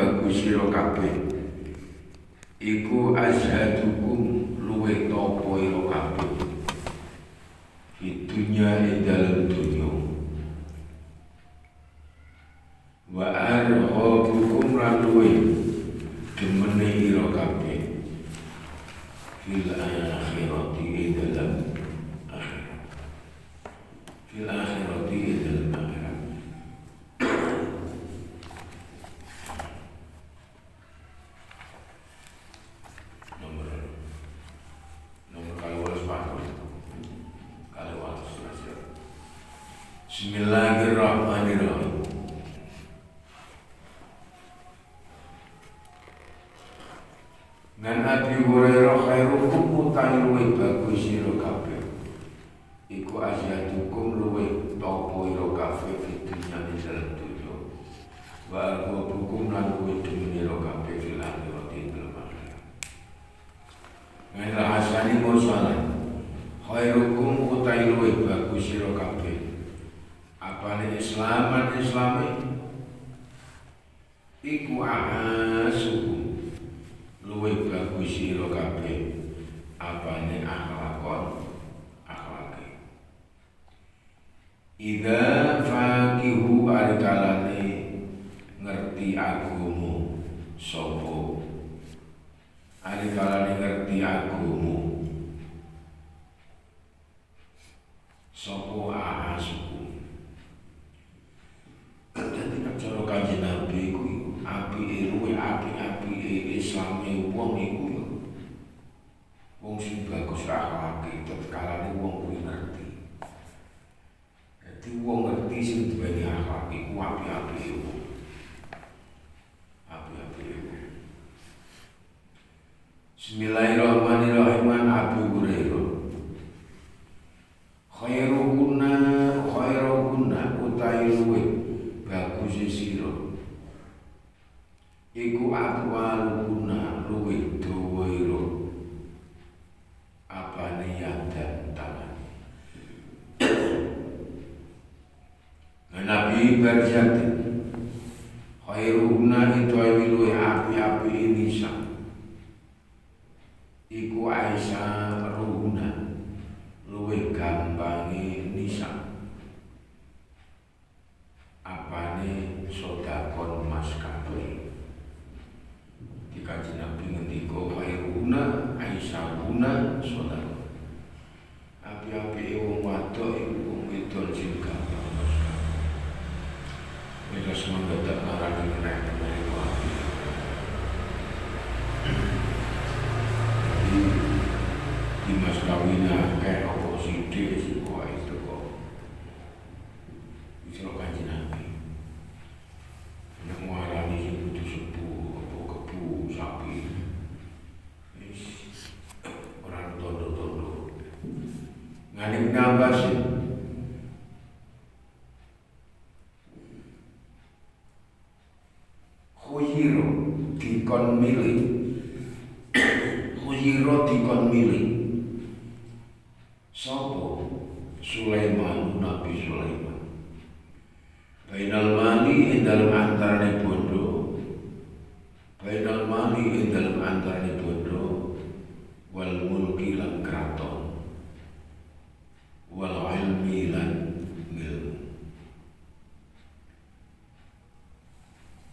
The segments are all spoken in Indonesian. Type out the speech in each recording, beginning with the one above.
bagus sira kabeh iku azhadukum luwih topo ira kabeh dunya ing dalem dunya wa arghabukum lan luwih demene ira kabeh fil akhirati ing dalem akhirat fil akhirati ing dalem akhirat Bismillahirrahmanirrahim. Ngan Abi Hurairah khairukum utawi luwih bagus sira kabeh iku azyadukum luwih topo ira kabeh fid dunya ing dalem dunya wa arghabukum lan luwih demen ira kabeh fil akhirati ing dalem akhirat. Ngan Hasani mursalan khairukum utawi luwih bagus sira kabeh apane islaman islami iku ahasukum luwih bagus sira kabeh apane akhlakon akhlake ida faqihu arikalane ngerti agama sapa arikalane ngerti agama sapa ahasukum. Dadi cara Kanjeng Nabi iku apike luwih apik-apike Islame wong iku ya wong sing bagus akhlake tetkalane wong kuwi ngerti. Dadi wong ngerti sing duweni akhlak iku apik-apike wong. Apik-apike wong. Bismillahirrahmanirrahim. Abu Hurairah khairukunna utawi luwih bagus sira iku atwaluna luwih dawa ira apane yadan tangan. Nabi berjati khairuhunna utawi luwih api-api nisa iku Aisyah ruhuna luwih gampange nisa apane sodakon mas kabeh. Di Kanjeng Nabi ngendika khairuna aisyahuna sodakon api-api wong wadok iku wong wedon sing gampang mas kabeh. Mereka semangat tak ngarani menaik mereka api. Di mas kawinnya kayak apa sidik semua itu kok bisa Kanjeng Nabi nak muarani sing kudu sepuh apa kebu sapi wis ora tondo-tondo ngene ngambas khuyiro dikon milih sapa Sulaiman Nabi Sulaiman bainal mali ing dalem antarane bondo wal mulki lan kraton wal ilmi lan ilmu.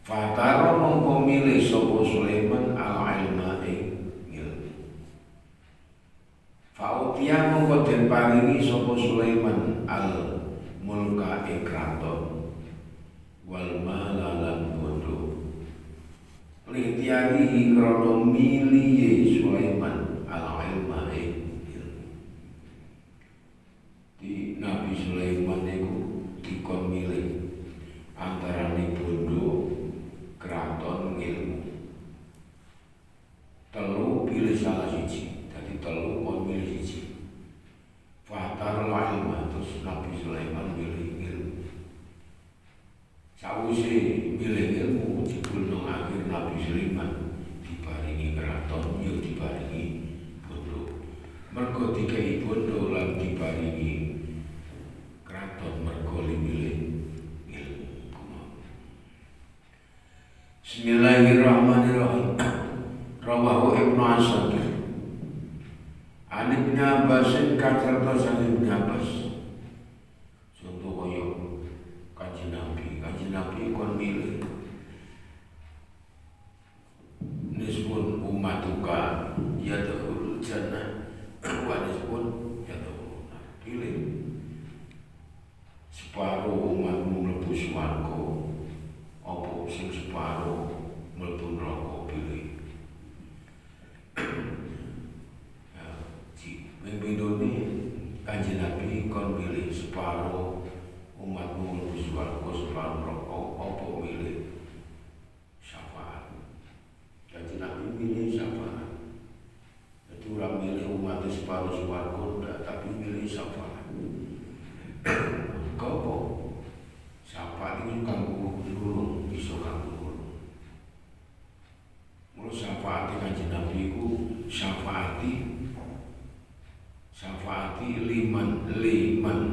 Fataro mongko milih sapa Sulaiman al ilma ing ilmu. Fautia mongko den paringi sapa Sulaiman al mulka ing kraton wal mala lan bondo. Litiari krono miliye Sulaiman al ilma ing ilmu. Di Nabi Sulaiman itu dikon milih antarane bondo kraton ilmu. Telu pilih salah siji, dadi telu kon milih siji. Fatar ilma terus Nabi Sulaiman milih ilmu. Sawise milih ilmu dipun akhir Nabi Sulaiman diparingi kraton yo diparingi bondo. Mergo dikai bondo lan diparingi kraton mergo milih ilmu. Bismillahirrahmanirrahim. Rawahu Ibnu Asakir. An Ibnu Abbasin kacarta sang Ibnu Abbas. Contoh koyo Kanjeng Nabi kon milih nisbun ummatuka yadkhulul jannah wa nisbun yadkhulun nar. Pilih separuh umatmu mlebu swarga apa sing separuh mlebu neraka. Pilih Pembedone Kanjeng Nabi kon milih separuh umatmu mlebu swarga separuh neraka apa milih syafaat. Kanjeng Nabi milih syafaat. Jadi orang milih umat separuh swarga tapi milih syafaat. Apa? Syafaat itu kanggo nulung, iso kanggo nulung. Mula syafaat Kanjeng Nabi iku syafaati liman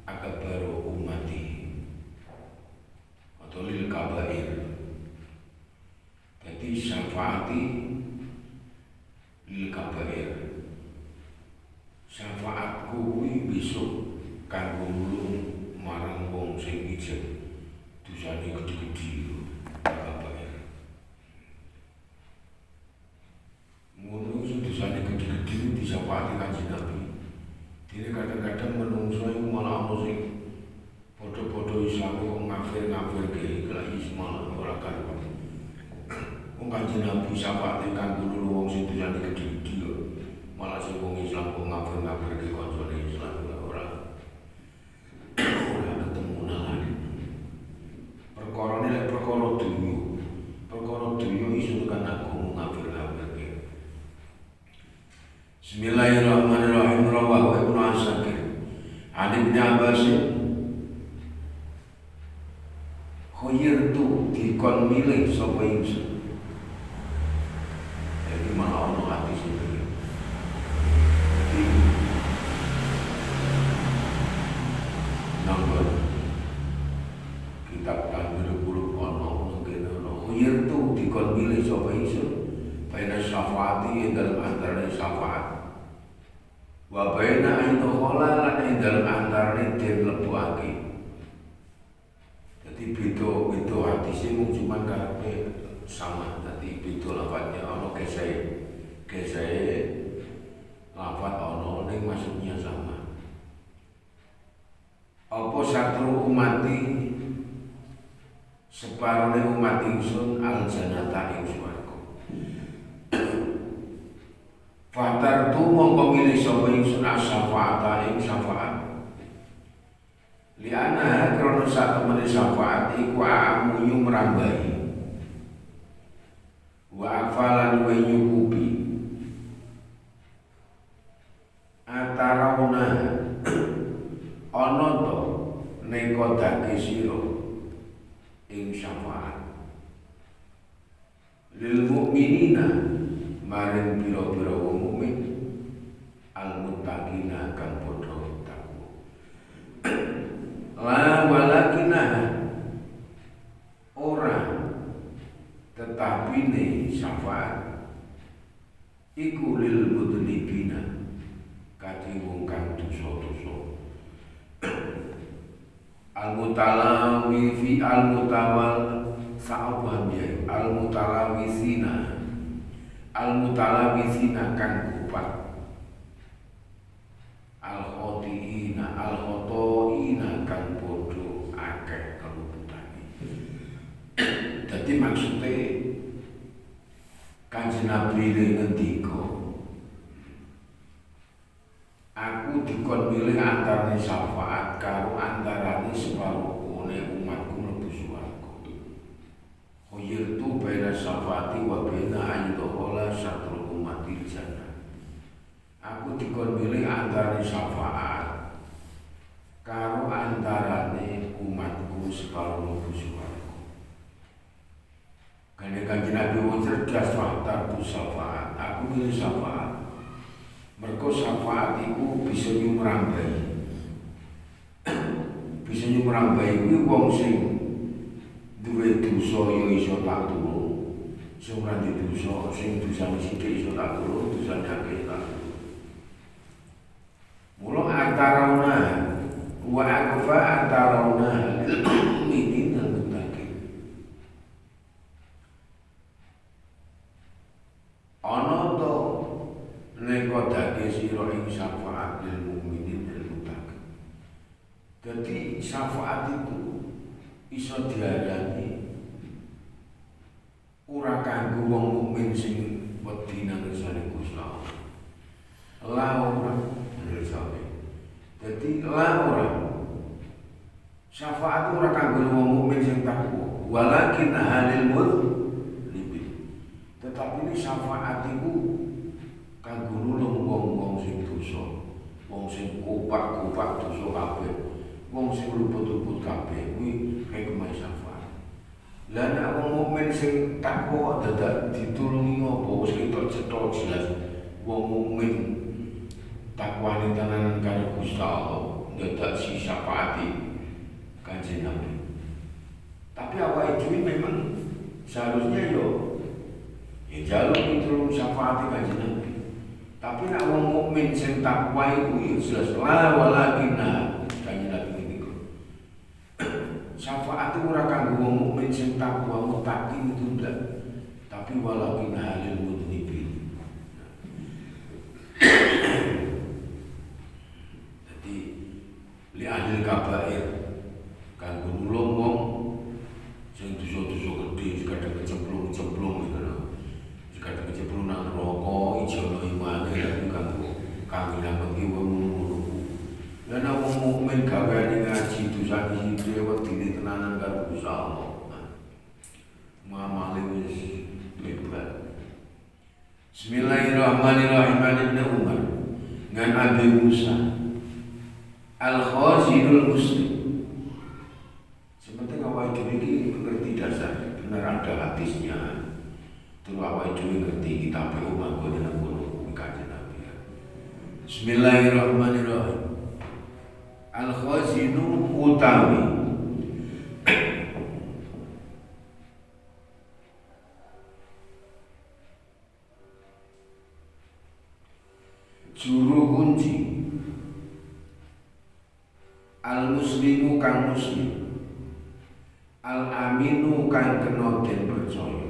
akbaru ummati atau lil kabair. Jadi syafaati lil kabair. Syafaatku kuwi besok kanggo nulung marang wong sing ijek dosane gedhe-gedhe kabair. Ngono sing dosane gedhe-gedhe disyafaati Kanjeng Nabi. Dene kadang-kadang menungso iku malah ono sing padha-padha Islam kok ngafir-ngafirke lagi malah ora karuan. Wong Kanjeng Nabi syafaate kanggo nulung wong sing dosane gedhe-gedhe malah sing wong Islam kok ngafir-ngafirke kancane Islam ora ketemu nalar. Perkara ini lek perkara dunya iso kan aku ngafir-ngafirke. Bismillahirrahmanirrahim. Rawahu Ibnu Asakir. An Ibnu Abbas. Khayyartu dikon milih sapa ingsun. Jadi malah ono hadis itu. Jadi nomor kitab Tanbir Qulub ono ngene ono. Khayyartu dikon milih sapa ingsun. Baina syafaati dalam antara syafaat. Wa baina aidhola lan dalam antara den lebuake. Jadi beda hadisnya mung cuman karepe sama. Jadi beda lafadznya ono gesai lafadz ono ning maksudnya sama. Apa satru umati separone umat ingsun al jannata ing swarga. Fatar tu mongko milih sapa ingsun as-syafaata ing syafaat. Liana krono sak temene syafaat iku amu nyumrambahi. Wa afalan wa nyukupi. Atarauna ana to nekodake sira ing syafaat. Lil mukminina maring pira-pira wong mukmin al-muttaqina kang padha takwa. La walakinah ora tetapi ne syafaat iku lil mudnibina kadhe wong kang dosa-dosa. Al-mutalawi fi al-mutawal sa'abam ya al-mutalawisina al-mutalawisina kang kupat al-khotoina kang bodoh akeh keluputane. Jadi maksudnya Kanjeng Nabi ngendika aku dikon milih antarane syafaat karo antarane separuhane umatku mlebu swarga. Khuyirtu baina syafaati wa baina ayyudola satrul umatil jannah. Aku dikon milih antarane syafaat karo antarane umatku separuh mlebu swarga. Karena Kanjeng Nabi wong cerdas fakta bu syafaat. Aku milih syafaat. Mergo syafaat iku bisa nyumrambai. Bisa nyumrambai kuwi wong sing duwe duwe dosa ya iso tak tulung. Sing ora duwe dosa, sing dosane sithik iso tak tulung, dosane akeh tak tulung. Mula antarana wa akfa antarana ini muttaqin. Ana to nekodake sira ing syafaat lil mukminin lil muttaqin. Dadi syafaat itu iso diarani ora kanggo wong mukmin sing wedi nang ngersane Gusti Allah. La ora ngersane. Dadi la ora syafaat ora kanggo wong mukmin sing takwa, walakin halil mudhibin. Tetapi ini syafaat iku kanggo nulung wong-wong sing dosa, wong sing kopak-kopak dosa kabeh, wong sing luput-luput kabeh kuwi hikmah syafaat. Lah nek wong mukmin sing takwa dadak ditulungi ngopo wis ketok-cetok jelas wong mukmin takwane tenanan karo Gusti Allah dadak si syafaati Kanjeng Nabi. Tapi awake dhewe memang seharusnya ya jaluk pitulung syafaati Kanjeng Nabi. Tapi nek wong mukmin sing takwa iku ya jelas la walakinna Kanjeng Nabi niku. Syafaat itu ora kanggo wong mukmin sing takwa muttaqin itu ndak. Tapi walakinna halil mudhibin. Jadi li ahli kabair kanggo nulung wong sing dosa-dosa gedhe kadang kecemplung-cemplung gitu lho. Kadang kecemplung nang neraka ijono imane lan kanggo nyambeki wong ngono. Lah nek wong mukmin gaweane ngaji dosane sithik wedine tenanan karo Gusti Allah. Mamale wis lebar. Bismillahirrahmanirrahim. Ibnu Umar ngan Abi Musa Al-Khazinul Muslim. Sepenting awake dhewe iki ngerti dasar, bener ada hadisnya. Terus awake dhewe ngerti kitab Umar kene nang kono Kanjeng Nabi. Bismillahirrahmanirrahim. Al-Khazinu utawi juru kunci al-muslimu kang muslim al-aminu kang kena den percaya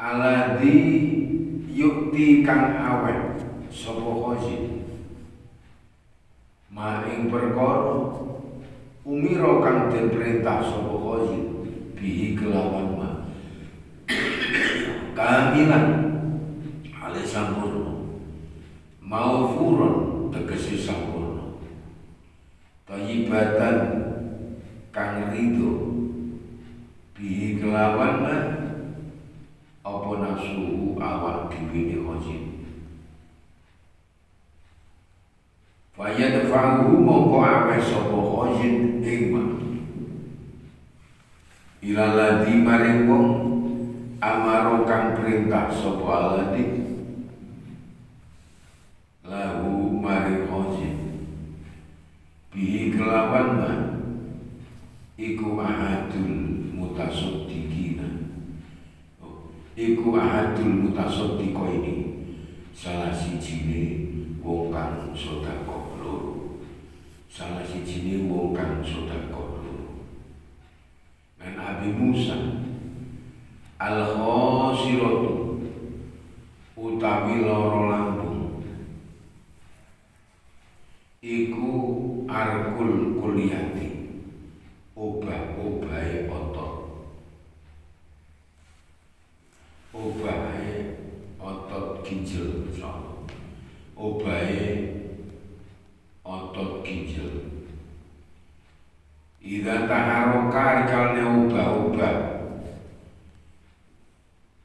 alladzi yukti kang awet sapa khazin maring perkara umira kang den perintah sapa khazin bihi kelawan ma kamilan ale sampurna maufuron tegese sampurna thayyibatan kang ridho bihi kelawan ma apa nafsu awak dhewe khazin fayadfa'uhu mongko aweh sapa khazin ing ma ila ladzi maring wong amaro kang perintah sapa alladzi lahu maring khazin bihi kelawan ma iku ahadul mutasaddiqina iku ahadul mutasaddiqaini salah sijine wong kang sedekah loro salah sijine wong kang sedekah loro men Abi Musa al-khasiratu utawi loro lambung iku arkul kuliyati obah-obahe otot obahe otot ginjal insyaallah obahe otot ginjal ida taharoka ikalne obah-obah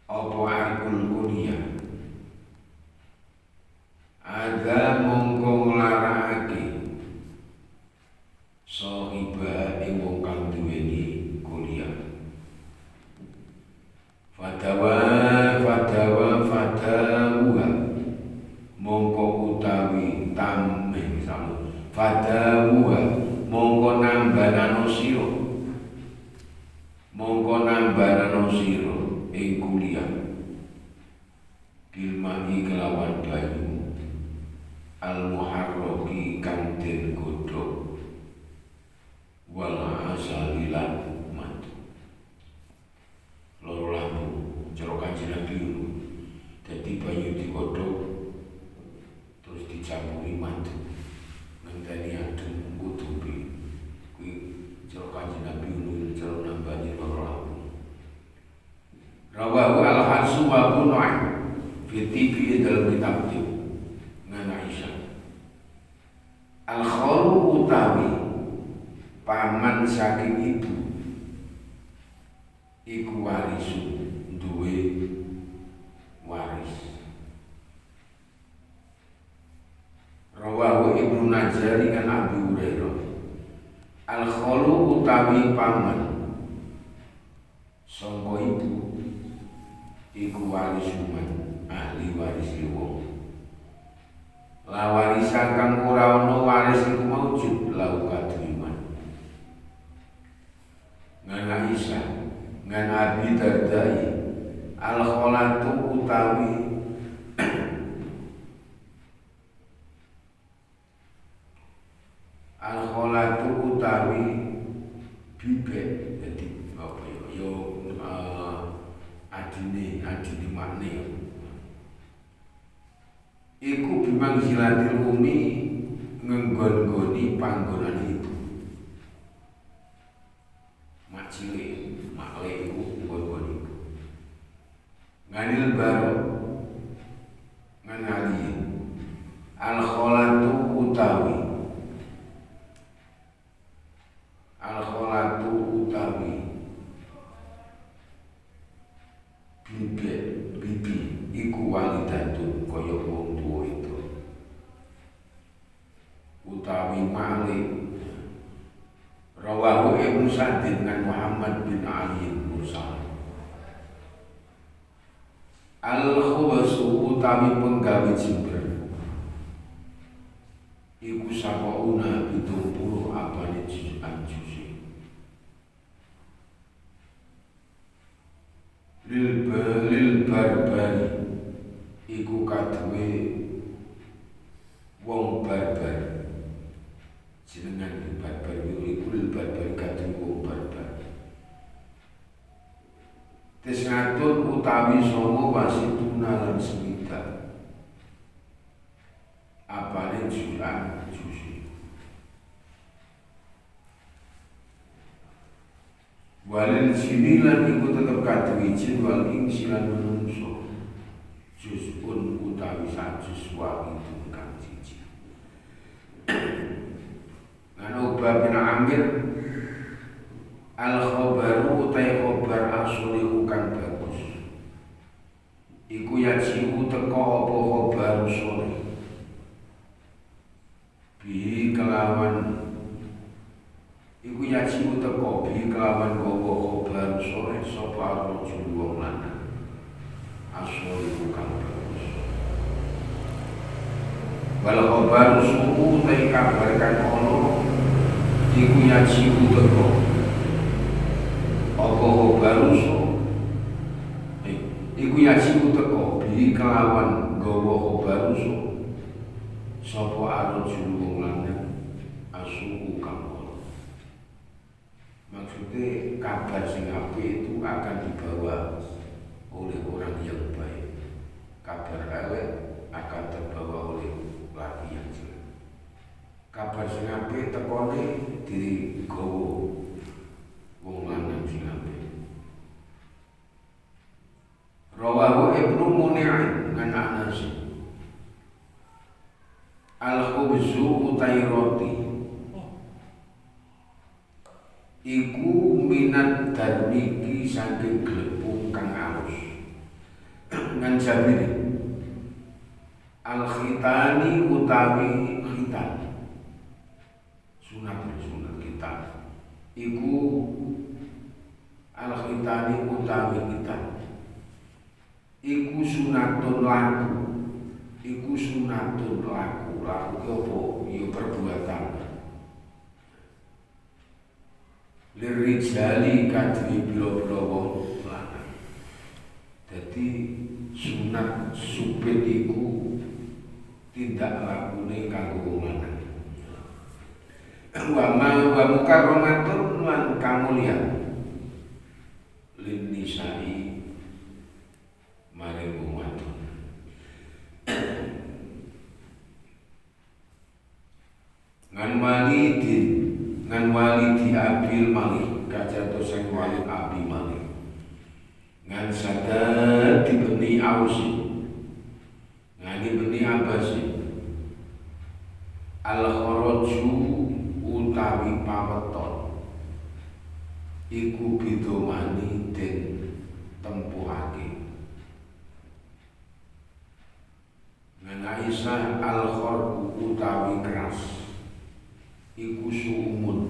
apa arkul kuliah ada mongko nglarakake sohibah ing wong kang duweni kuliah fadawa mongko utawi tameng samu fadawa mongko nambanano sira mongko nambahana sira ing kuliah bilmani kelawan banyu al muharraki kang den godhog wal asalilan madu loro lampu cara Kanjeng Nabi dadi banyu digodhog terus dicampuri madu ngenteni adem kudupi kuwi cara Kanjeng Nabi cara nambani loro lampu rawahu al-Hasan wa Abu Nu'aim fi tibi dalam kitab ngan Aisyah al-khalu utawi paman saking ibu iku warisu duwe waris rawahu Ibnu Najari kan Abi Hurairah al-khalu utawi paman sangka ibu iku warisuman ahli waris wong la warisan kang ora ana waris iku maujud lau kadriman ngan Aisyah ngan Abi Dardai al-khalatu utawi al-khalatu utawi bibek dadi apa ya adine makne iku bimang silatil umi ngenggon-goni panggonan itu mak cilik makle iku ngenggon iku nganil baro nganali al-khalatu utawi bibi iku walidatun kaya wong tuwa itu utawi malik rawahu Ibnu Sa'din dengan Muhammad bin Ali Mursal al-khubasu utawi penggawe jember iku sapauna 70 apane juz'an lil barbari iku kaduwe wong barbar jenengan lil barbar iku lil barbar kaduwe wong barbar tisnatun utawi songo wasituna lan semita apane juran jusi walil sini lan iku tetep kaduwe jin wal insi lan manungsa juz'un utawi sajus wahidun kang siji ana Ubah bin Amir al-khabaru utai khabar asli kang bagus iku yajibu teko apa khabar sore bi kelawan iku yajibu teko bi kelawan gowo khabar sore sapa rajul wong lanang asli kang bagus wal khabar suku utai kabar kang ono iku yajibu teko apa khabar iku yajibu teko bi kelawan gowo khabar sapa rajul wong lanang asli kang maksudnya kabar sing apik itu akan dibawa oleh orang yang baik. Kabar elek akan terbawa oleh laki yang jelek. Kabar sing apik tekone digawa wong lanang sing apik. Rawahu Ibnu Muni'in ngan Anas. Al-khubzu utai roti iku minat darmiki saking glepung kang alus ngan Jabir al-khitani utawi khitan sunat khitan iku al-khitani utawi khitan iku sunatun laku iku sunatun laku laku apa ya perbuatan lirijali kadri pira-pira wong lanang. Dadi sunat supit iku tindak lakune kanggo wong lanang. Wa mukarramatun lan kamulyan lin nisa'i maring wong wadon. Ngan walidi abil malih kacato sing walid abi malih ngan sadar dibeni ausi ngani beni abasi al kharaju utawi paweton iku bidomani den tempuhake ngan Aisyah al kharju utawi keras iku suumun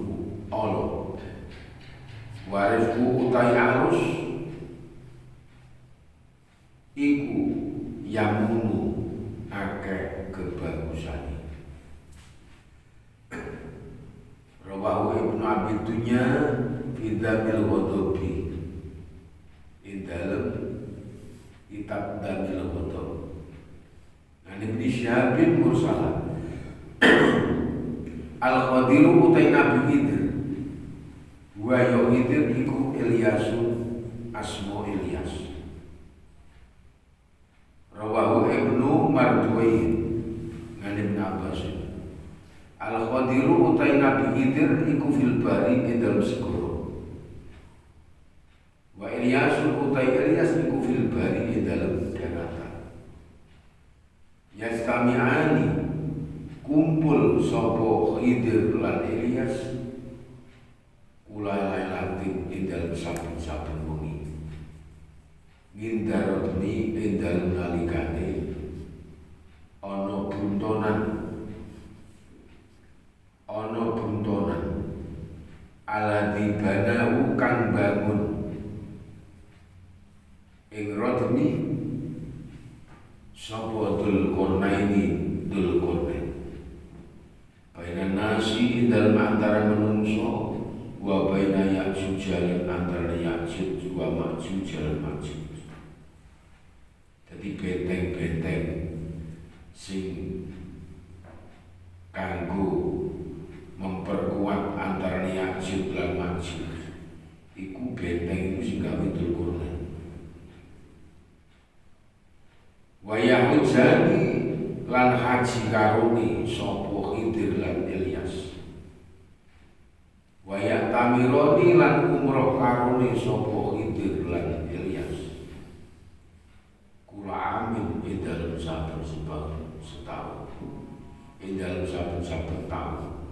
olo warifku utai arus iku yamunu akeh kebagusane. Rawahu Ibnu Abi Dunya fi Dzamil Ghadabi in dalam kitab Dzamil Ghadab. An Ibnu Syihab mursalah Al-Khadiru utai Nabi Khidir wa ya Khidir iku Ilyasun asmo Ilyas. Rawahu Ibnu Marduwain ngan Ibnu Abbas. Al-Khadiru utai Nabi Khidir iku fil bari ing dalam segara. Wa Ilyasun utai Ilyas iku fil bari ing dalam daratan. Yastami'ani kumpul sapa Khidir lan Ilyas kula lailatin ing dalem saben-saben wengi ngindaroni ing dalem nalikane ana buntonan aladi banahu kang bangun ing rodni sapa Dzulqarnaini baina nasi dalam antara menungso wa baina Ya'juj lan antara Ya'juj wa Ma'juj lan Ma'juj. Jadi benteng-benteng sing kanggo memperkuat antara Ya'juj lan Ma'juj iku benteng itu sing gawe Dzulqarnain. Wa yahujani lan haji karuni sapa Khidir lan Ilyas. Wa ya'tamironi lan umroh karuni sapa Khidir lan Ilyas. Kula amin ing dalem saben-saben setahun. Ing dalem saben-saben taun.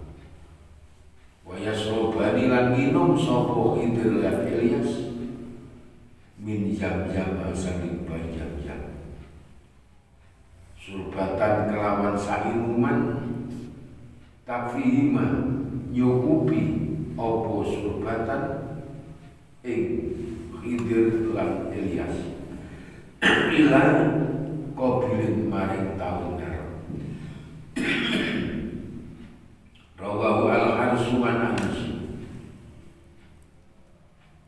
Wa yasrobani lan minum sapa Khidir lan Ilyas min jam-jam saking jam-jam. Surbatan kelawan sainuman tafihima nyukupi opo surbatan ing Khidir lan Ilyas ila qabilin maring taun ngarep. Rawahu al-Harsuman Anas.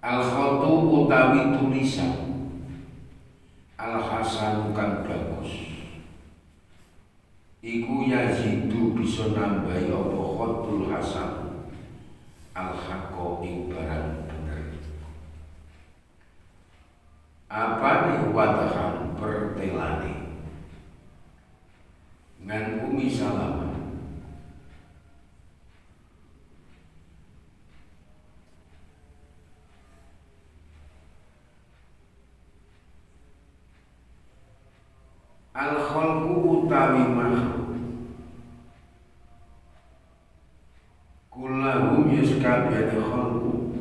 Al-khatu utawi tulisan al-hasan kang bagus iku yazidu bisa nambahi apa khatul hasan al-haqqa ing barang bener. Apane wadahan pertelane ngan Umi Salamah al-khalqu utawi makhluk kullahum yuskabiyani khalqu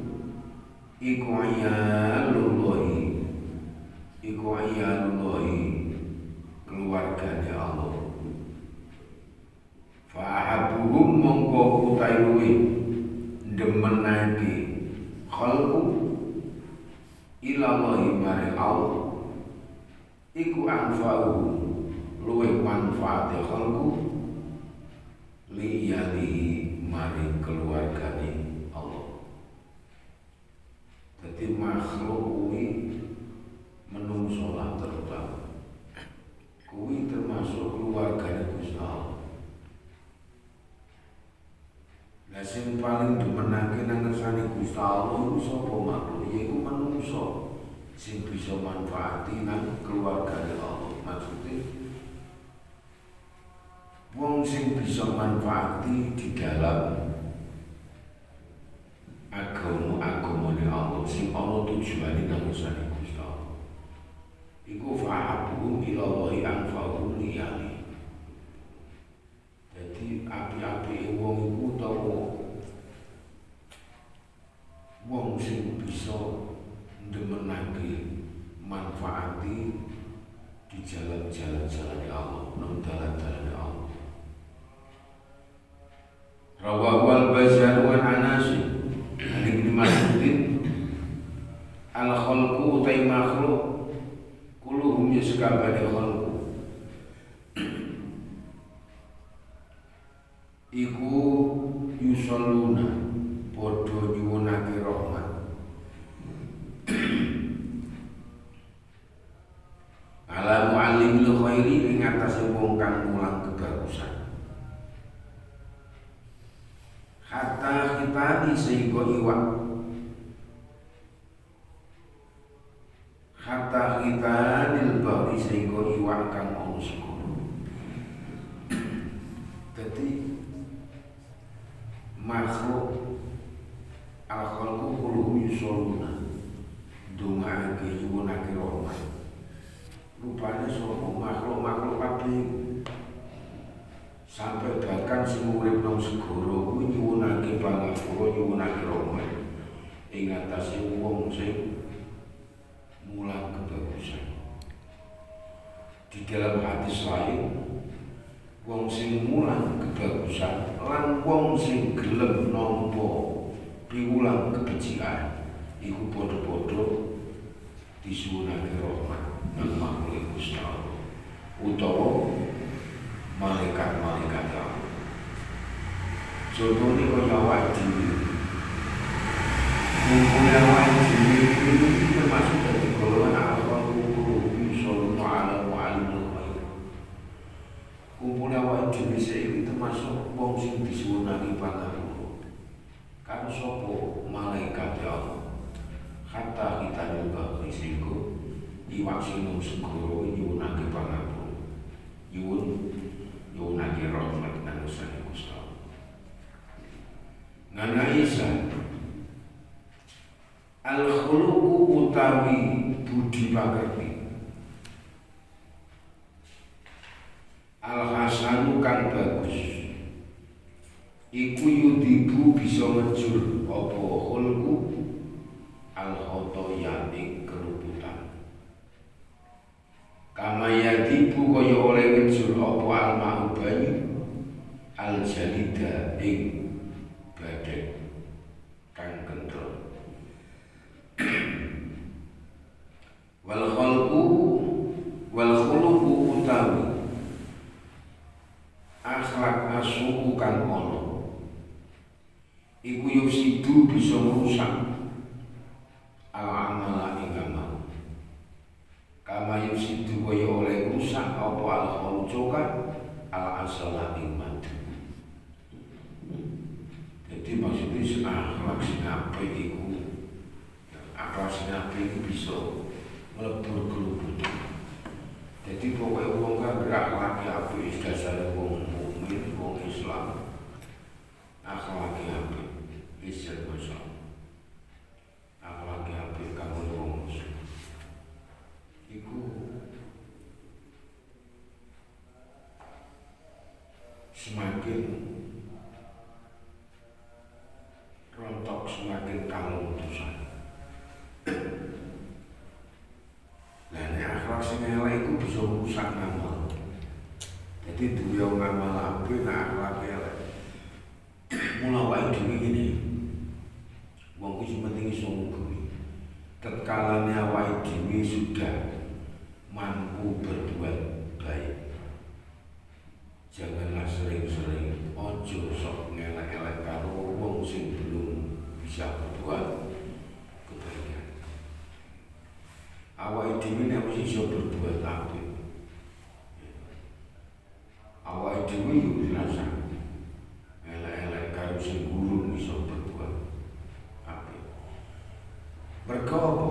iku ayalullahi keluarganya Allah. Fa'ahabuhum mongko utai luwi demenake khalqu ilallahi maring Allah iku anfa'uhum luwih manfaate khalqu liyalihi maring keluargane Allah. makhluk kuwi menungso lan terutama kuwi termasuk keluargane Gusti Allah. Lah sing paling demenake nang ngersane Gusti Allah iku sapa makhluk yaiku menungso sing bisa manfaati nang keluargane Allah. Maksudnya wong sing bisa manfaati di dalam agama-agamane Allah sing ana tujuane nang ngersane Gusti Allah. Iku fa'abuhum ila wahi anfa'uhum liyani. Jadi api-api wong iku utawa wong sing bisa ndemenake manfaati di jalan-jalan Allah, nang dalan-dalan Allah. Rawahu al-Bazzar wa Anasi an Ibnu Mas'udin al-khalqu utai makhluk kulluhum yaskabani khalqu iku yusalluna padha nyuwunake rahmat ala muallimil khairi ing atase wong kang mulang kebagusan. Hatta kita sehingga iwak hatta kita dilbari sehingga iwak kang ono segoro. Jadi makhluk al-khalqu kulluhum yusalluna ndongaake nyuwunake rahmat. Rupane sapa makhluk-makhluk kabeh sampai bahkan sing urip nang segara kuwi nyuwunake pangapura nyuwunake rahmat ing atase wong sing mulang kebagusan. Di dalam hadis lain wong sing mulang kebagusan lan wong sing gelem nampa piwulang kebejikan iku padha-padha disuwunake rahmat nang makhluk Gusti Allah utawa malaikat-malaikat Allah. Contohnya kaya awake dhewe. Kumpulnya awake dhewe itu termasuk dari golongan al-khalqu sallallahu ala mu'allimil khair. Kumpulnya awake dhewe iki termasuk wong sing disuwunake pangapura. Kan sapa malaikat Allah. Hatta kita juga risiko iwak sing nang segara nyuwunake pangapura. Nyuwunake rahmat nang ngersane Gusti Allah. Ngana Isa al-khuluqu utawi budi pakerti al-hasanu kang bagus iku yudibu bisa ngejur apa khulqu al-khotoya ing keruputan kama yadibu kaya oleh ngejur apa al-ma'u banyu al-jalida ing badek kang kental. wal khuluqu utawi akhlak asuku kang ono iku yusidu bisa merusak al-amala ing amal kama yusidu kaya oleh rusak apa al-khuluqa al-asala ing madu. Jadi maksudnya akhlak sing apik iku akhlak sing apik iku bisa mlebur kelubutan. Jadi pokoknya wong kang berakhlak apik dasare wong mukmin, wong Islam. Akhlak apik bisa masalah. Akhlak apik kanggo wong Muslim. Iku semakin rontok semakin kalung dosa. Dan akhlak sing elek iku bisa rusak ngamal. Jadi duwe ngamal apik nek akhlak elek. Mula wae dhewe ngene. Wong kuwi penting iso ngukumi. Tetkalane awake dhewe sudah mampu berbuat baik. Janganlah sering-sering ojo sok ngelek-elek karo wong sing belum bisa berbuat kebaikan. awake dhewe nek wis iso berbuat apik. Awake dhewe yo dirasa elek-elek karo sing gurung iso berbuat apik. Mergo apa?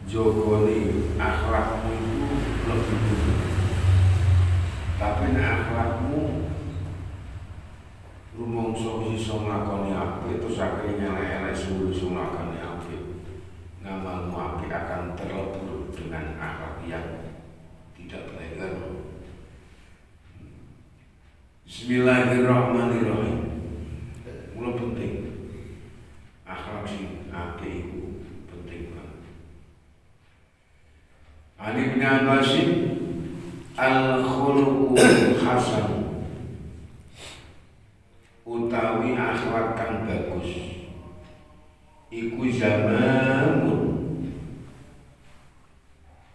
Jogone akhlakmu itu lebih dulu. Tapi nek akhlakmu rumangsa wis iso nglakoni apik terus akhirnya elek-elek suwe iso nglakoni apik. Ngamalmu apik akan terlebur dengan akhlak yang tidak baik. Bismillahirrahmanirrahim. Mula penting akhlak sing apik iku penting banget. Ali bin Abbas al-khuluqul hasan utawi akhlak kang bagus iku zamanun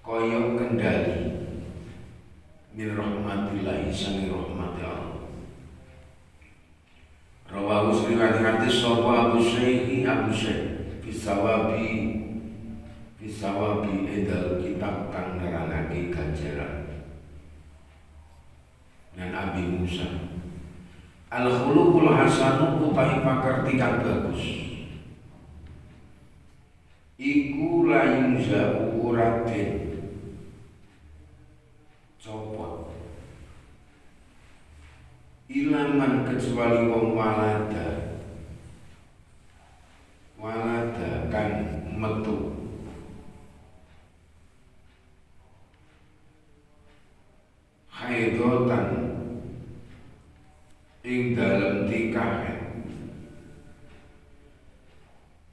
kaya kendali min rahmatillahi sangi rahmati Allah. Rawahu riwayat hadis sapa Abu Syekh bisawabi edal kitab kang nerangake ganjaran. Dan Abi Musa al-khuluqul hasanu utawi pakerti kang bagus iku layung jauh uraden copot ilaman kecuali wong walada kan metu haidotan ing dalem tikahe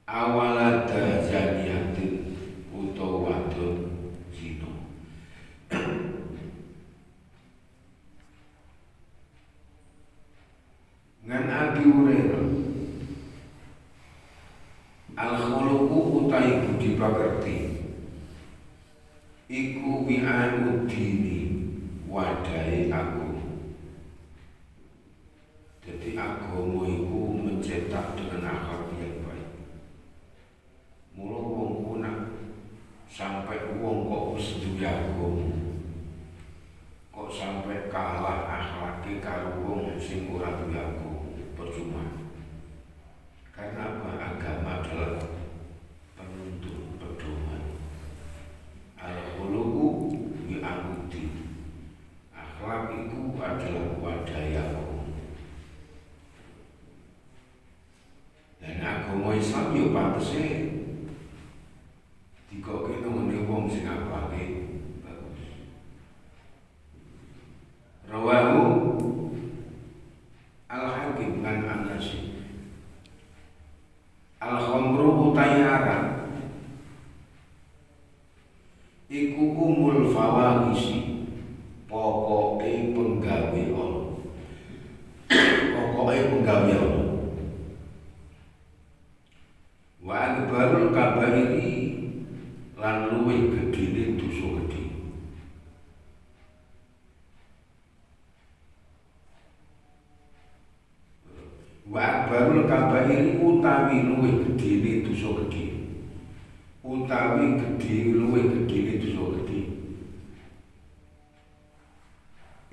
awalada janiyatin utawa wadon zina. Ngan Abi Hurairah al-khuluqu utai budi pakerti iku wi'anu dini wadai agama. Jadi agama iku mencetak dengan akhlak yang baik. Mula wong ku nak sampai wong kok wis duwe agama kok sampai kalah akhlake karo wong sing ora duwe agama percuma. Karena apa? Agama adalah penuntun pedoman. Al-khuluqu wi'anudi. Akhlak itu adalah wadayaku. Dan agama Islam yo pantese dikoke nang wong sing akhlake bagus. Rawahu Al-Hakim lan An-Nasi. Al-khamru utayaran iku umul fawahisi pokoke penggawe Allah. Pokoke penggawe Allah. Wa akbarul kabairi lan luwih gedene dosa gedhe. Wa akbarul kabairi utawi luwih gedene dosa gedhe. Utawi gedhe luwih gedene dosa gedhe.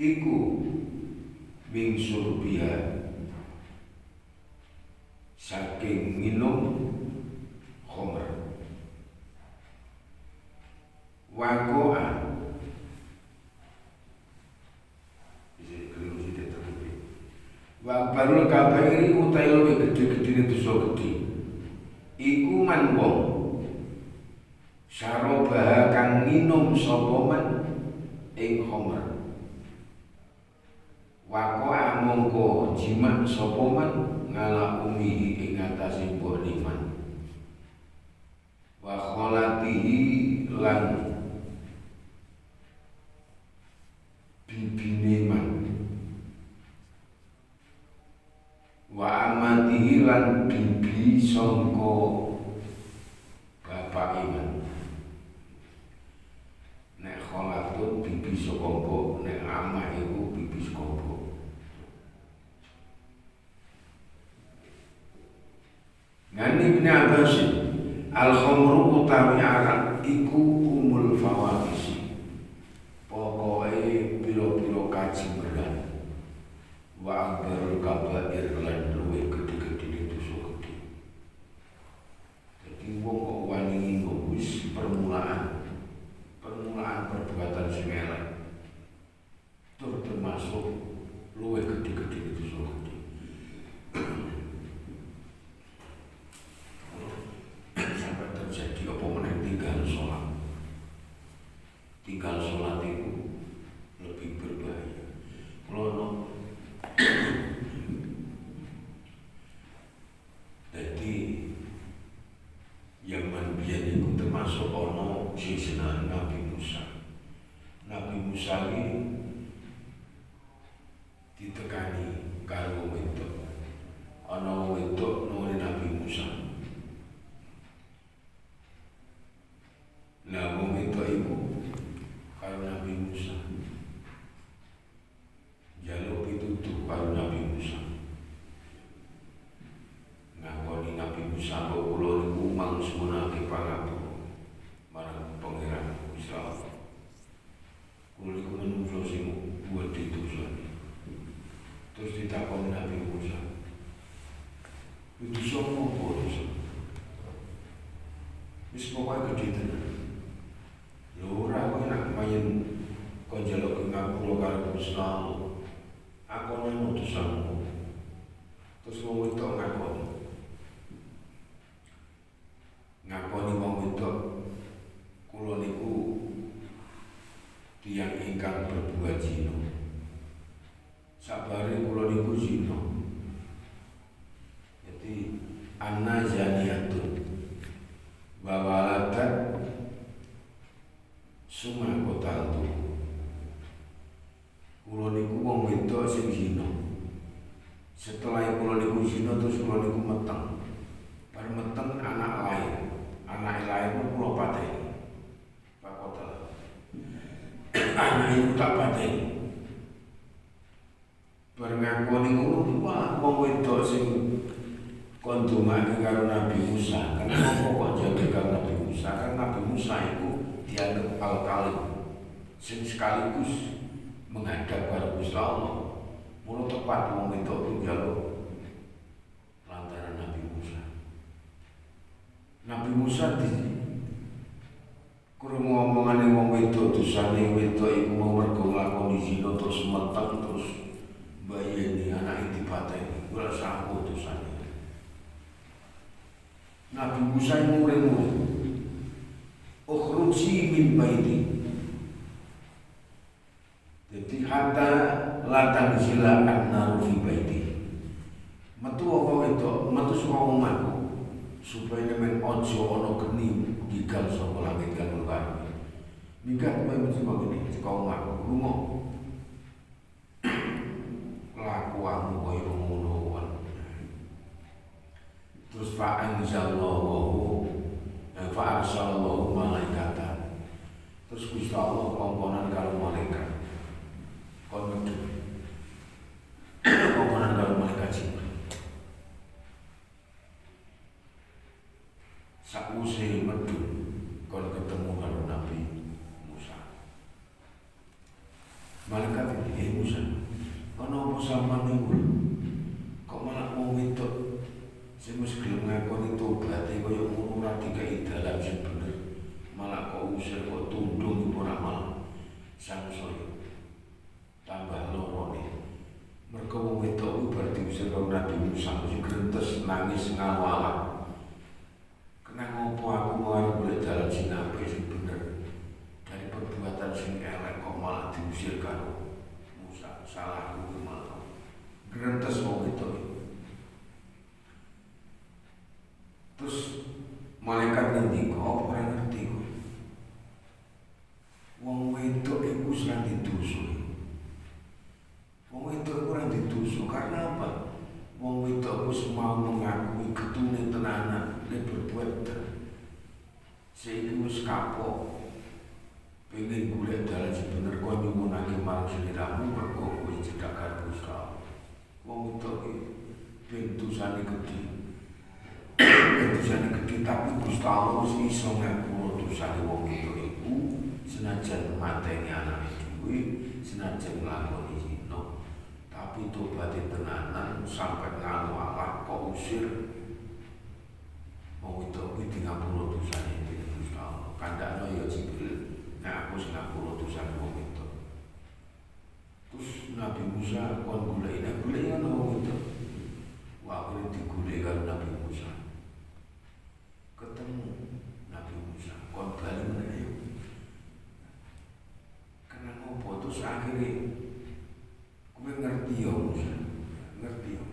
Iku min surbiha saking minum khomer wakoa wa barul kabairi utai luwih gedhe-gedhene dosa gedhe iku man wong saroba kang minum sapa man ing khomer wakoa mongko jimat sapa man ngala umi ing atase mbok liman wa kholatihi lan bibine man wa amatihi lan bibi sangka bapak iman. Nek kholatun bibi saka mbok, nek amah iku bibi saka mbok. Ngani Ibnu Abbas al-khamru utawi arak iku kajimberan wa akbarul kabair lan luwih gedhe-gedhene dosa gedhe. Dadi wong kok wani nginggo wis permulaan perbuatan sing elek tur termasuk luwih gedhe-gedhene dosa gedhe. Sampai terjadi apa meneh tinggal sholat itu lebih berbahaya. Kalau jadi zaman biyen itu termasuk ono sisinan Nabi Musa. Nabi Musa ini ditekani karo wedok. Ono wedok nuri Nabi Musa. Lah wong wedok iku karo Nabi Musa. Jaluk pitutuh karo Nabi Musa. Ngakoni Nabi Musa kok kula niku mangsunake pangapura marang Pangeran Gusti Allah. Kula niku menungso sing wedi dosa. Terus ditakoni Nabi Musa. Itu sopo dosa. Wis pokoke gedhe tenan. Lho ora kowe nak mayen kon njaluk ngapura karo Gusti Allah. Aku nemu dosamu. Terus wong wedok ngakoni wong wedok kula niku tiyang ingkang berbuat zina. Sabare kula niku zina. Jadi anna zaniyatun wa waladat summa qataltu. Kula niku wong wedok sing zina. Setelah kula niku zina terus kula niku meteng. Bar meteng anak lain. Anak lain pun kula pateni. Pak Kotel. Anak iku tak pateni. Bar ngakoni ngono wah wong wedok sing kon dumake karo Nabi Musa. Kenapa kok jaga karo Nabi Musa? Karena Nabi Musa itu dianggap al-kalim sing sekaligus menghadap karo Gusti Allah. Mula tepat wong wedok ku njaluk lantaran Nabi Musa. Nabi Musa di krungu omongane wong wedok dosane wedok iku mau mergo nglakoni zina terus meteng terus mbayeni anake dipateni. Ora sanggup dosane. Nabi Musa murid-murid ukhruji min baiti. Jadi hatta latang sila an-naru fi baiti. Metu apa wedok, metu saka omahku supaya nemen ojo ana geni gigal saka langit kan luar. Minggat kowe mesti ngene saka omahku lunga. Kelakuanmu koyo ngono. Terus fa'anzallahu fa'arsalallahu malaikatan. Terus Gusti Allah komponan karo malaikat. Kon metu. Komponan karo malaikat Jibril. Sakwise metu kon ketemu karo Nabi Musa. Malaikat iki Musa. Ana apa sampeyan niku? Kok malah wong wedok sing wis gelem ngakoni tobaté kaya ngono ora dikai dalan sing bener. Malah kok usir kok tundung ora malah sangsaya. Tambah lorone. Mergo wong wedok ku bar diusir karo Nabi Musa sing grentes nangis ngawala. Kena ngopo aku mau golek dalan sing apik sing bener. Dari perbuatan sing elek kok malah diusir karo Musa. Salahku malah. Grentes wong wedok. Terus malaikat ngendika apa ora ngerti kowe. Wong wedok iku ora didosa. Wong wedok ora didosa karena apa? Wong wedok wis mau mengakui ketune tenanan nek berbuat saiki wis kapok. Pengen golek dalan sing bener kok nyuwunake marang sliramu mergo kowe cedak karo Gusti Allah. Wong wedok iki ben dosane gedhe. Dosane gedhe tapi Gusti Allah wis iso ngapura dosane wong itu iku senajan mateni anake dhewe senajan nglakoni zina tapi tobaté tenanan sampai nganu Allah kok usir mau itu kuwi ngapura dosane Gusti Allah. Kandhane ya Jibril, nek aku sing ngapura dosane wong itu. Terus Nabi Musa kon golek ana wong itu. Wah, kuwi digolek karo Nabi Musa. Ketemu Nabi Musa, kon bali meneh. Kenapa opo terus akhirnya kowe ngerti ya Musa, ngerti ya.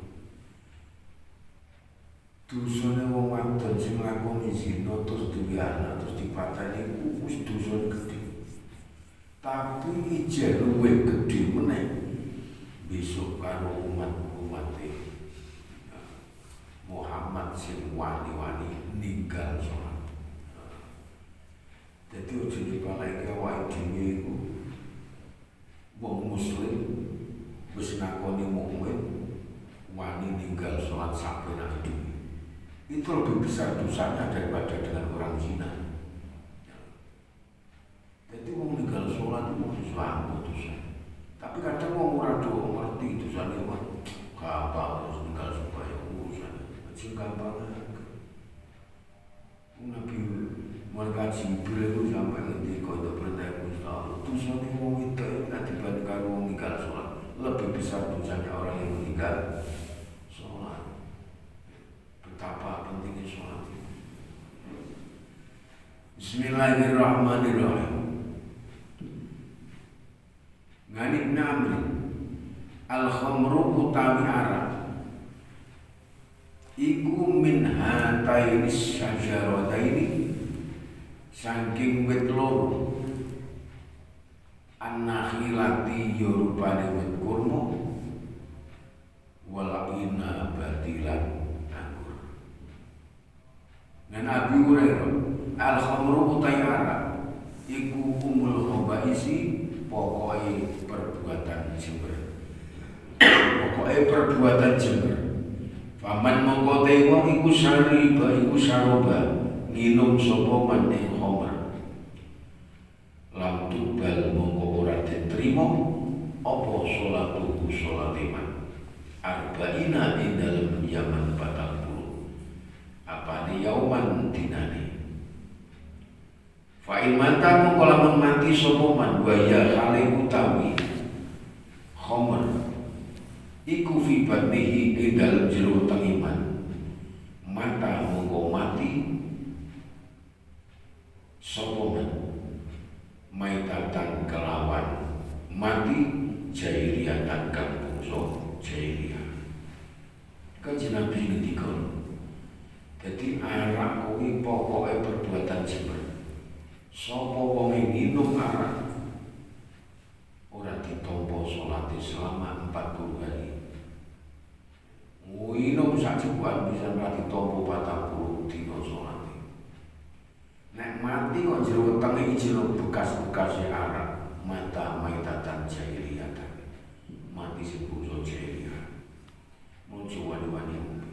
Dosane wong wadon sing nglakoni zina terus duwe anak terus dipateni wis dosane gedhe. Tapi ijeh luwih gedhe meneh besok karo umat-umate Muhammad sing wani-wani ninggal sholat. Jadi ojo dipaleke awake dhewe iku wong muslim wis nakoni mukmin wani ninggal sholat sampai nanti. Itu lebih besar dosanya daripada dengan orang zina. Jadi wong ninggal sholat itu Islam dosa. Tapi kadang wong ora do ngerti dosane wong gampang terus ninggal supaya urusan sing gampang. Nabi Muhammad Jibril itu sampai ngerti kau itu perintah Gusti Allah. Dosane wong itu nek dibanding karo wong ninggal sholat lebih besar dosanya orang yang meninggal sholat. Betapa pentingnya sholat. Bismillahirrahmanirrahim. Ngani Ibn Amr al-khamru utawi arak iku min hataini syajarataini saking wit loro an-nakhilati yorupane wit kurma wal inabatilan anggur. Dan Abi Hurairah al-khamru utawi arak iku umul khabaisi pokoknya perbuatan jember. Pokoknya perbuatan jember. Faman mongkote wong iku syariba iku saroba nginum sapa man ing khamr. Lam tubal mongko ora diterima apa salatuhu salate man. Arba'ina ing dalem yaman 40. Apane yauman dinane. Fa'il mata mongko lamun mati sapa man waya hale utawi khamr iku fi batnihi ing dalem jero tengiman mata mongko mati sapa man maitatan kelawan mati jairiyatan kang bangsa jairiyah. Kanjeng Nabi ngendika dadi arak kuwi pokoke perbuatan jember. Sapa wong minum arak ora ditampa salate selama 40 hari. Minum sak jebuan bisa ora ditampa 40 dina salate. Nek mati kok jero wetenge jero bekas-bekase arak, mata maitatan jahiliyatan. Mati sing bangsa jahiliyah. Muncul wani-wani.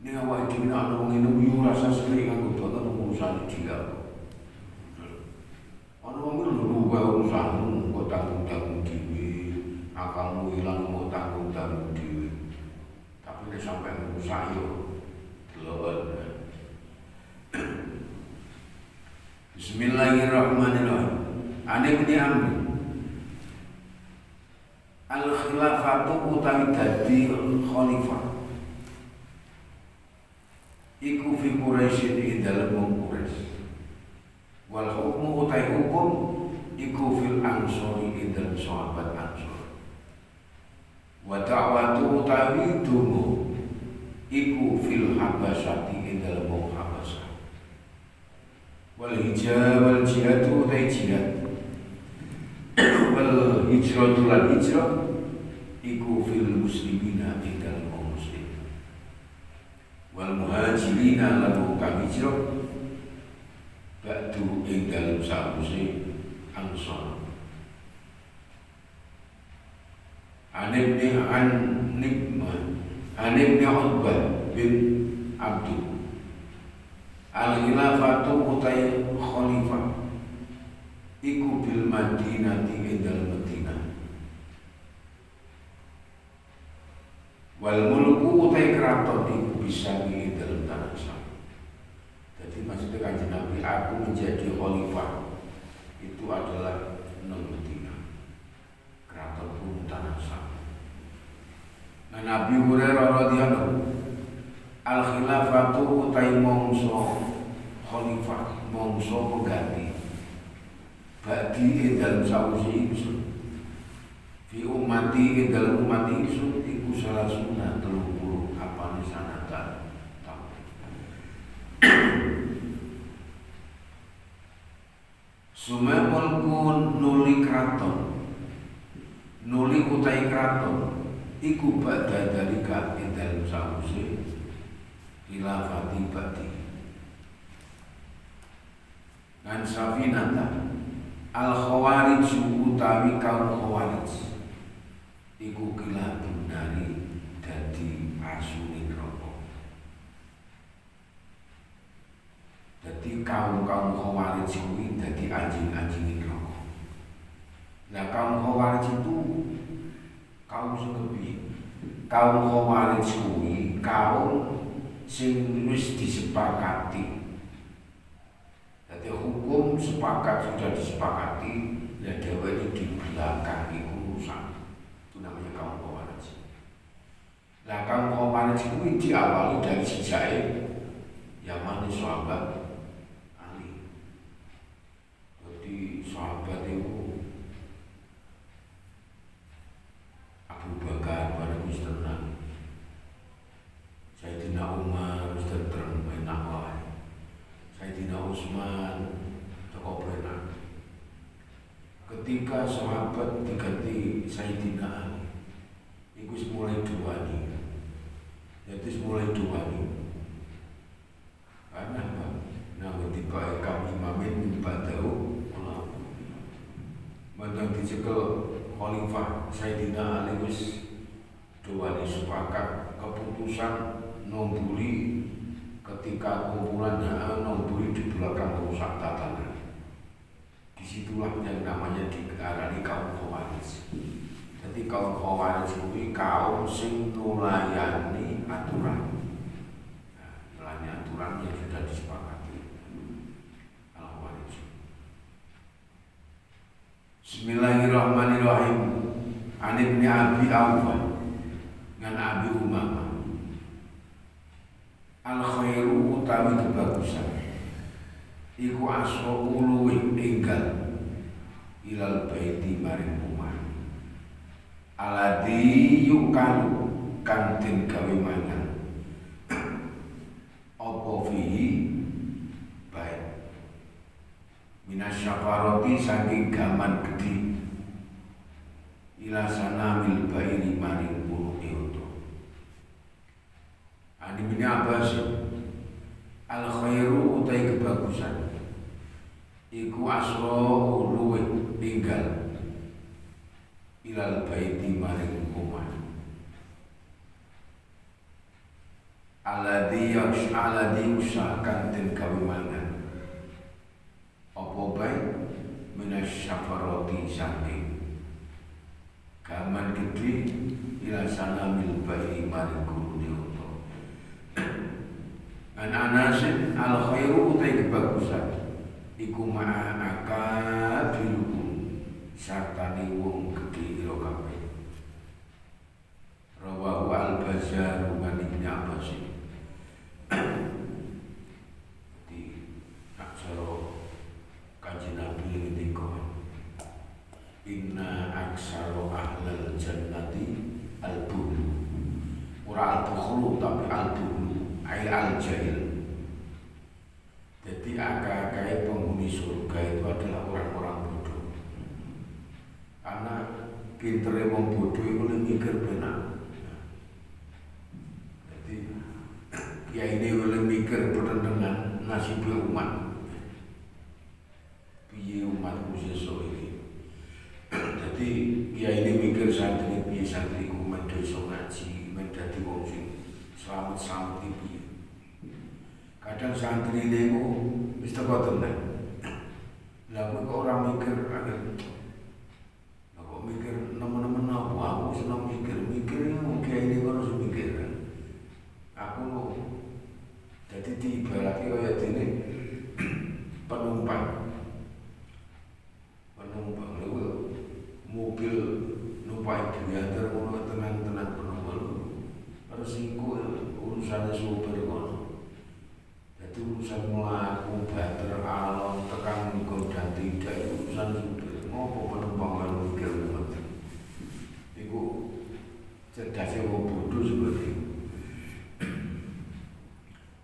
Nek awake dhewe ana wong minum yo rasa sering nganggo banget urusan dia. Ana wong luwe urusanmu kok tanggung-tanggung dhewe, akalmu ilang mau tanggung-tanggung dhewe. Tapi nek sampai rusak yo delok. Bismillahirrahmanirrahim. Ane bin Amr al-khilafatu utawi dadi khalifah iku fi Quraisy ing dalem wong Quraisy. Wal hukmu utai hukum iku fil ansori ing dalem sahabat Ansor. Wa da'watu utawi dungo iku fil habasati ing dalem wong Habasah. Wal hijab wal jihadu utai jihad wal hijratu lan hijrah iku fil muslimina ing dalem wong muslim. Wal muhajirina lan kang hijrah ba'du ing dalem sawise Ansor. Anibni Utbah bin Abdul al-khilafatu utai khalifah iku bil Madinati indal Madinah. Wal mulku utai keraton iku bisa di dalam tanah Syam. Jadi maksudnya Kanjeng Nabi, aku menjadi khalifah itu adalah Madinah. Keraton pun tanah Syam. Nah, Nabi Hurairah radhiyallahu al khilafatu utai mongso khalifah, mongso pengganti bagi dalam sausi ingsun fi ummati dalam umat ingsun iku salah sunnah 30 apane sanatan tahun. Sumemul kun nuli kraton, nuli utai kraton iku badha dalika dalam sausi khilafati bati dan safinata al khawarij utawi kaum khawarij iku kilabun dari dadi asune neraka. Dadi kaum khawarij kuwi dadi anjing-anjing neraka. Nah, kaum khawarij itu kaum sing kepiye? Kaum khawarij kuwi kaum sing wis disepakati. Jadi hukum sepakat sudah disepakati, ya dewa itu di belakang itu rusak. Itu namanya kaum khawarij. Nah, kaum khawarij itu diawali dari sejak Yaman sahabat Ali. Jadi sahabat itu Abu Bakar pada tenang, Sayyidina Umar sudah terang enak wae, Sayyidina Utsman cukup enak. Ketika sahabat diganti Sayyidina Ali, itu mulai duani. Jadi mulai duani. Karena apa? Nah, ketika kami imamin ba'dahu ulama. Menang dicekel khalifah Sayyidina Ali wis duani sepakat keputusan nombuli ketika kumpulan nombuli di belakang rusak tatanan. Disitulah yang namanya diarani kaum khawarij. Jadi kaum khawarij itu kaum sing nulayani aturan. Nah, nulayani aturan yang sudah disepakati. Al-Khawarij. Bismillahirrahmanirrahim. An Ibnu Abi Awfa dan Abi Umamah. Al khairu utawi kebagusan iku asro uluwih enggal ilal baiti maring omah aladi yukalu kang den gawe mangan apa fihi baik minasyafarati saking gaman gedhi ila sanamil bairi maring punuke unta. Ani bin Abbas al khairu utai kebagusan iku asro luwih tinggal ilal baiti maring omah alladhi usahakan den gawe mangan apa baik minasyafarati saking gaman gedhe ila sanamil bairi maring kurune unta. An Anasin al khairu utai kebagusan iku ma'aka bilukum sartani wong gedhe ira kabeh. Rawahu al-Bazzar wa Ibnu Abbas. Di aksara Kanjeng Nabi ngendika inna aksara ahlal jannati al-bukhlu. Ora al-bukhlu tapi al-bukhlu ai al-jahil. Jadi agak-agak penghuni surga itu adalah orang-orang bodoh. Karena pintere wong bodoh itu lebih mikir benar. Jadi ya ini lebih mikir dengan nasib umat. Piye umat sesuk iki. Jadi ya ini mikir santri piye santri ku mendoso ngaji, mendadi wong sing selamat-selamat piye. Kadang santri niku wis teko tenan. Lah kok ora mikir urusan supir. Ngopo penumpang kan mikir mumet. Iku cerdasnya wong bodoh seperti itu.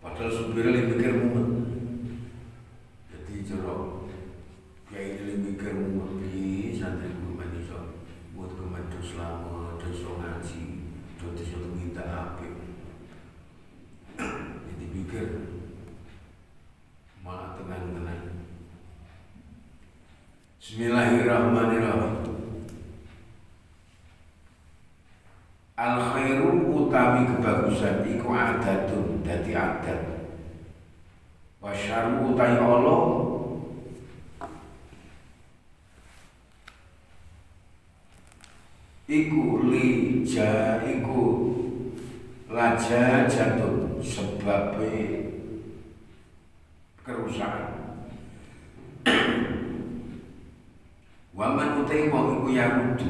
Padahal supir lebih mikir mumet. Jadi jorok kayak ini lebih mikir mumet piye santri guru manusia buat kementu selama dosa ngaji dosa minta apik. Jadi pikir malah tenang-tenang. Bismillahirrahmanirrahim. Al khairu utawi kebagusan iku adatun dadi adat. Wa syarru utai Allah iku iku laja jatuh sebabnya kerusakan. Waman utai wong iku yarudu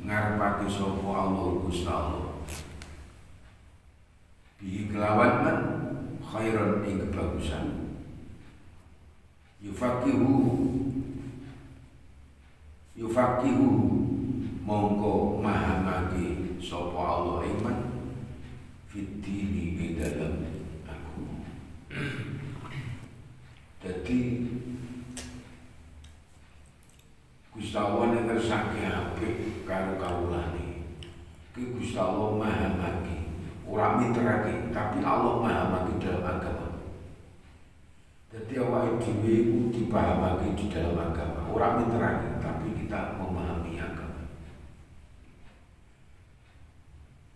ngarepake sapa Allah Gusti Allah. Bi kelawan man khairan ing kebagusan. Yufaqihu mongko mahamake sapa Allah iman fitini ing dalam aku. Dadi Gusti Allah nek ngersake apik karo kawulane. Ki Gusti Allah mahamake, ora mitrake, tapi Allah mahamake dalam agama. Jadi awake dhewe iku dipahamake di dalam agama, ora mitrake, tapi kita memahami agama.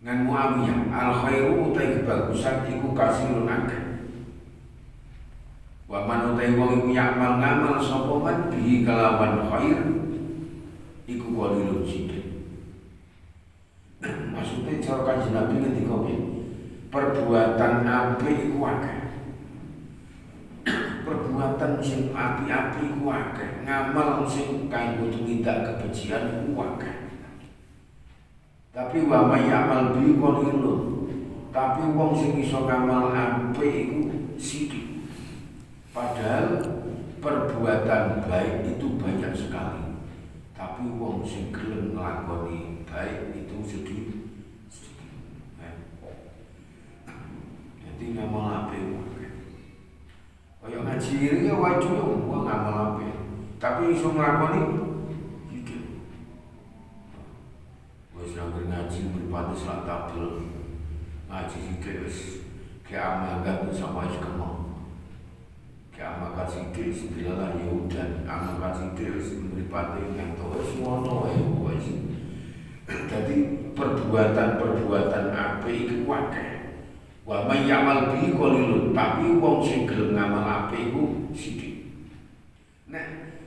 Ngan Muawiyah, al khairu utai kebagusan iku kasirun akeh. Wa man utai wong iku yakmal ngamal sapa man bi kelawan khair iku qalilun sithik. Maksudnya cara Kanjeng Nabi ngendika perbuatan apik iku akeh. Perbuatan sing apik-apik iku akeh, ngamal sing kanggo tumindak kebencian iku akeh. Tapi wa may ya'mal bi qalilun. Tapi wong sing iso ngamal apik iku sithik. Padahal perbuatan baik itu banyak sekali. Tapi wong sing gelem nglakoni baik itu sedikit. Jadi ngamal apik. Kaya ngaji iki wajib wong ngamal apik. Tapi iso nglakoni iki. Wis nang ngaji berpati salat tabel. Ngaji iki wis ke amal gak sama sekali. Amal kasih wis dilalah ya udan, amal kasih wis mripate yang to wis ngono wae wis. Dadi perbuatan apik iku akeh. Wa may ya'mal bi qalilun, tapi wong sing gelem ngamal apik iku sithik. Nek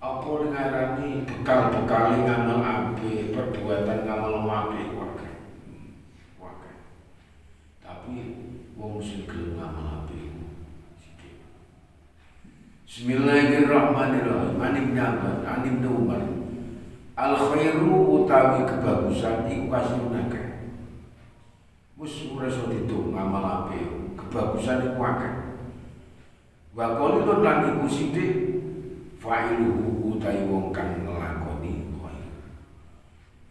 apa ngarani bekal-bekale ngamal apik, perbuatan ngamal apik iku akeh. Akeh. Tapi wong sing gelem ngamal apik Bismillahirrahmanirrahim. Ani bin Umar. Al khairu utawi kebagusan iku kasirun akeh. Wis ora iso ditung ngamal apik, kebagusan iku akeh. Wa qalilun lan iku sithik fa'iluhu utawi wong kang nglakoni khair.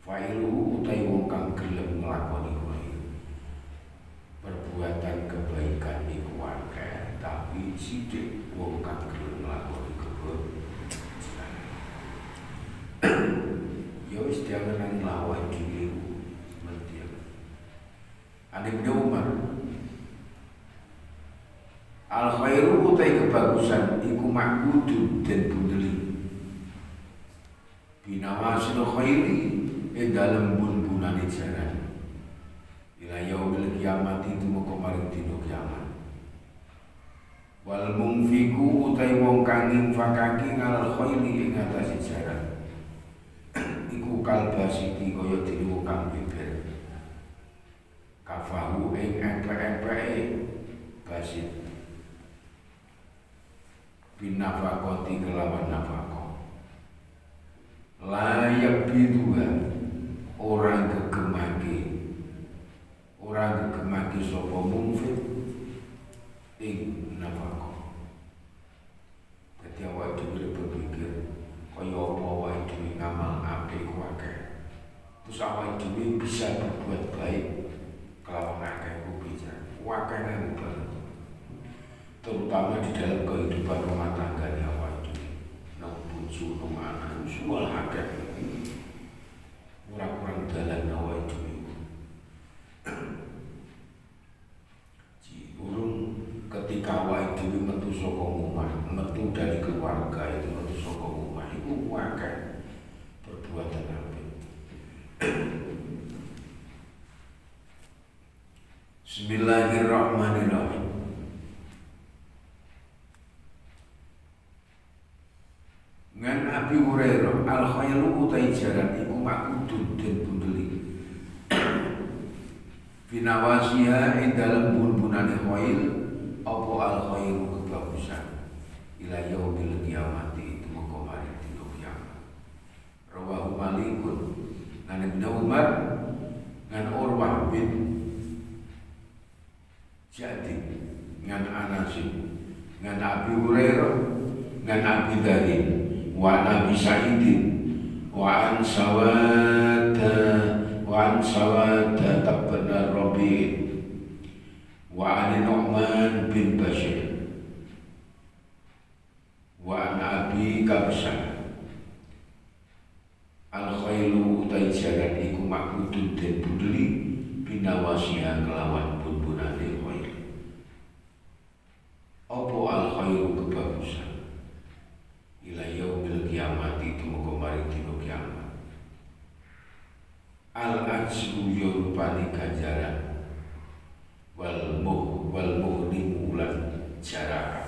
Fa'iluhu utawi wong kang gelem nglakoni khair. Perbuatan kebaikan iku akeh, tapi sithik wong kang gelem nglakoni kebaikan. Ya wis jangan lawan dhewe mesti. Ani bin Umar. Al khairu utai kebagusan iku ma'budun dan bundeli. Binawasil khairi dalam bun-bunane jaran. Ila yaumil kiamat itu moko maring dina kiamat. Wal mungfiku utai wong kang infakake ngal khairi ing atase jaran. Iku kalbasiti kaya dene wong kang beber. Kafahu ing empek-empeke basit. Binafakoti kelawan nafako. Layak biduha orang kegemaki sopo mungfit ing nafako. Jadi awak dhewe berpikir kaya apa nesu no mana semua hakik kurang dalan awak itu urung ketika awak itu metu saka omah metu dari keluarga itu metu saka omah itu akeh perbuatan apik. Bismillahirrahmanirrahim. Ngan Abi Hurairah al-khairu utai jaran iku makudun den bundeli finawasiha ing dalem bun-bunane khair apa al-khairu kebagusan ila yaumil qiyamati itu mengko mari dina kiamat. Rawahu Malikun ngan Ibnu Umar ngan Urwah bin Jadi ngan Anas ngan Abi Hurairah ngan Abi Dharin wa Nabi Sa'idin wa an Sawada tabna Rabi' wa an Nu'man bin Bashir wa an Abi Kabsah al-khailu utai jaran iku makudun den budeli binawasiha kelawan bun-bunane khair. Apa al-khairu kebagusan ila yaumil qiyamati itu moko mari dina kiamat. Al-ajru yorupani ganjaran wal muhrimu lan jarahan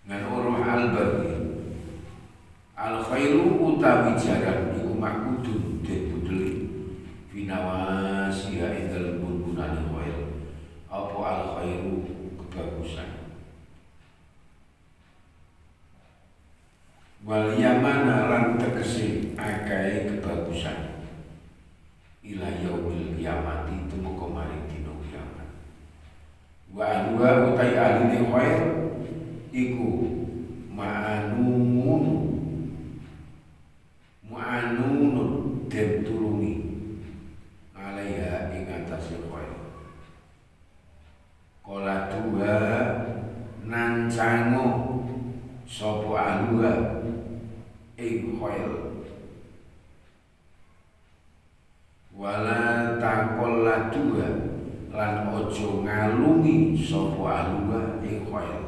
ngan urah al-barri al-khairu utawi jaran iku makudun den budeli finawasiha ing dalem bun-bunane khair. Apa al-khairu kebagusan wal yamana lan tegese akeh kebagusan ila yaumil qiyamati tumeka maring dina kiamat. Wa anwa utai ahli khair iku mu'anunun den tulungi alaiha ing atase khair. Kala dua nancango sapa ahluha ing khair wala taqalla dua lan ojo ngalungi sapa ahluha ing khair.